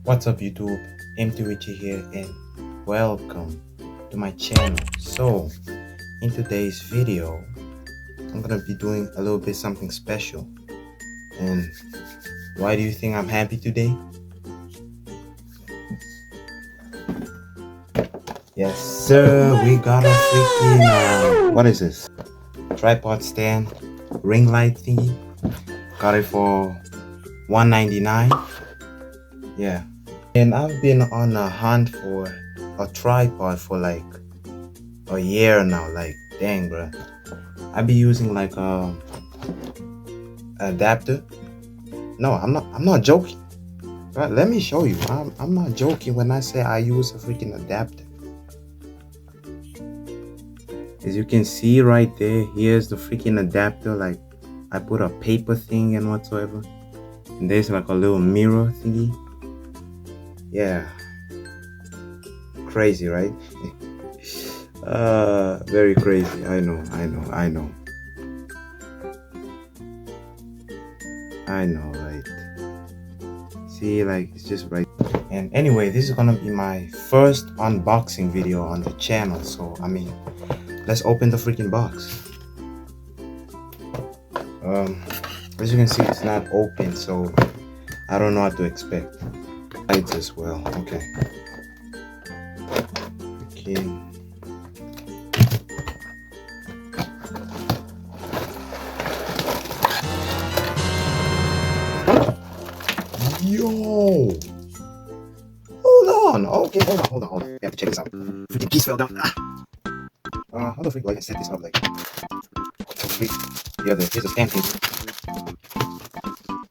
What's up YouTube, MT Richie here and welcome to my channel. So in today's video I'm gonna be doing a little bit something special. And why do you think I'm happy today? Yes sir, we got a freaking what is this? Tripod stand, ring light thingy. Got it for $199. Yeah, and I've been on a hunt for a tripod for like a year now. Like dang bruh, I be using like a adapter. No, I'm not joking. Right, let me show you. I'm not joking when I say I use a freaking adapter. As you can see right there, here's the freaking adapter. Like I put a paper thing and whatsoever, and there's like a little mirror thingy. Yeah, crazy, right? Very crazy. I know, right? See, like it's just right. And anyway, this is gonna be my first unboxing video on the channel, so I mean, let's open the freaking box. As you can see, it's not open, so I don't know what to expect. Lights as well. Okay. Yo, hold on. Okay, hold on. We have to check this out. Freaking piece fell down. How the freak do I set this up? Like, here's the stand thing.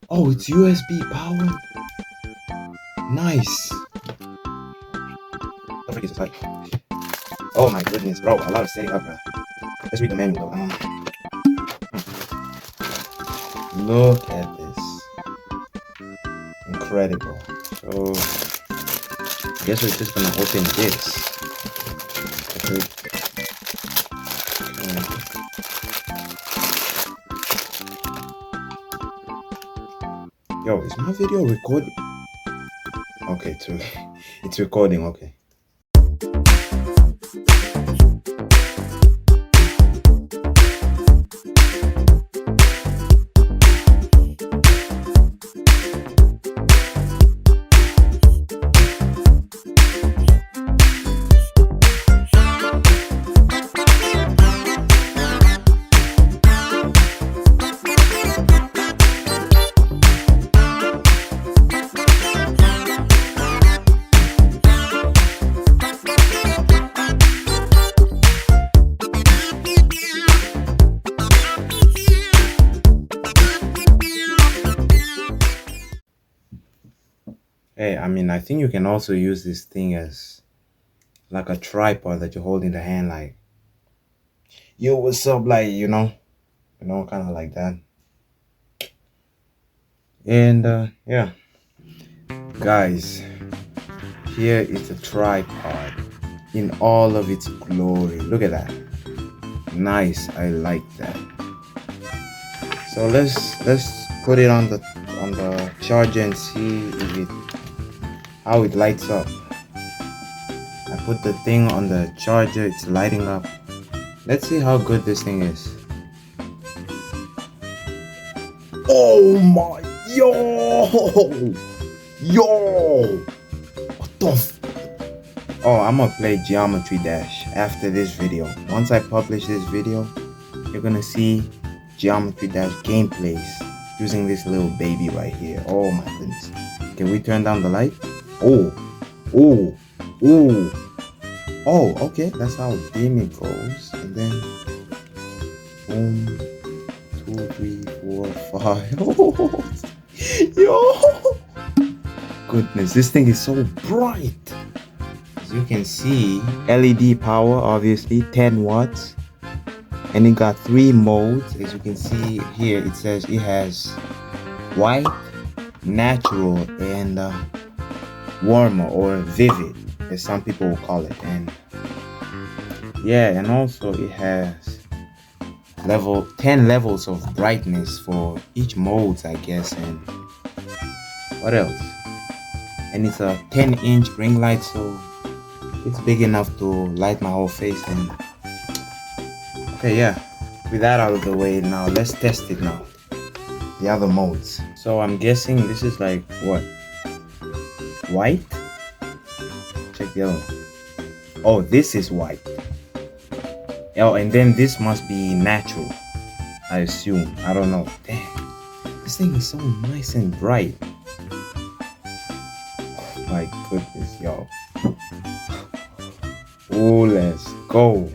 Oh, it's USB powered. Nice. What the freak is this like? Oh my goodness, bro! A lot of setting up, bro. Let's read the manual though. Look at this. Incredible. So I guess we're just gonna open this. Okay. Yo, is my video recording? Okay, it's recording. Okay. Hey, I mean, I think you can also use this thing as like a tripod that you hold in the hand, like, yo, what's up, like, you know, kind of like that. And yeah, guys, here is the tripod in all of its glory. Look at that. Nice, I like that. So let's put it on the charger and see if how it lights up. I put the thing on the charger, it's lighting up. Let's see how good this thing is. Oh my, yo, what the oh, I'm gonna play Geometry Dash after this video. Once I publish this video, you're gonna see Geometry Dash gameplays using this little baby right here. Oh my goodness. Can we turn down the light? Oh, okay, that's how dim it goes. And then boom, 2, 3, 4, 5. Oh, yo, goodness, this thing is so bright. As you can see, LED power, obviously 10 watts, and it got 3 modes. As you can see here, it says it has white, natural, and warmer or vivid, as some people will call it. And yeah, and also it has 10 levels of brightness for each modes, I guess. And what else? and it's a 10-inch ring light, so it's big enough to light my whole face. And okay, yeah, with that out of the way, now let's test it now, the other modes. So I'm guessing this is like what, white? Check the other one. Oh, this is white. Oh, and then this must be natural, I assume. I don't know. Damn, this thing is so nice and bright. Oh my goodness, yo. Oh, let's go.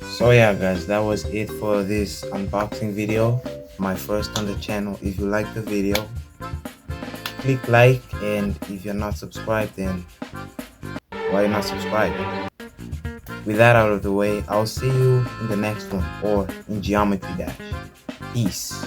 So yeah guys, that was it for this unboxing video, my first on the channel. If you like the video, click like, and if you're not subscribed, then why not subscribe? With that out of the way, I'll see you in the next one, or in Geometry Dash. Peace.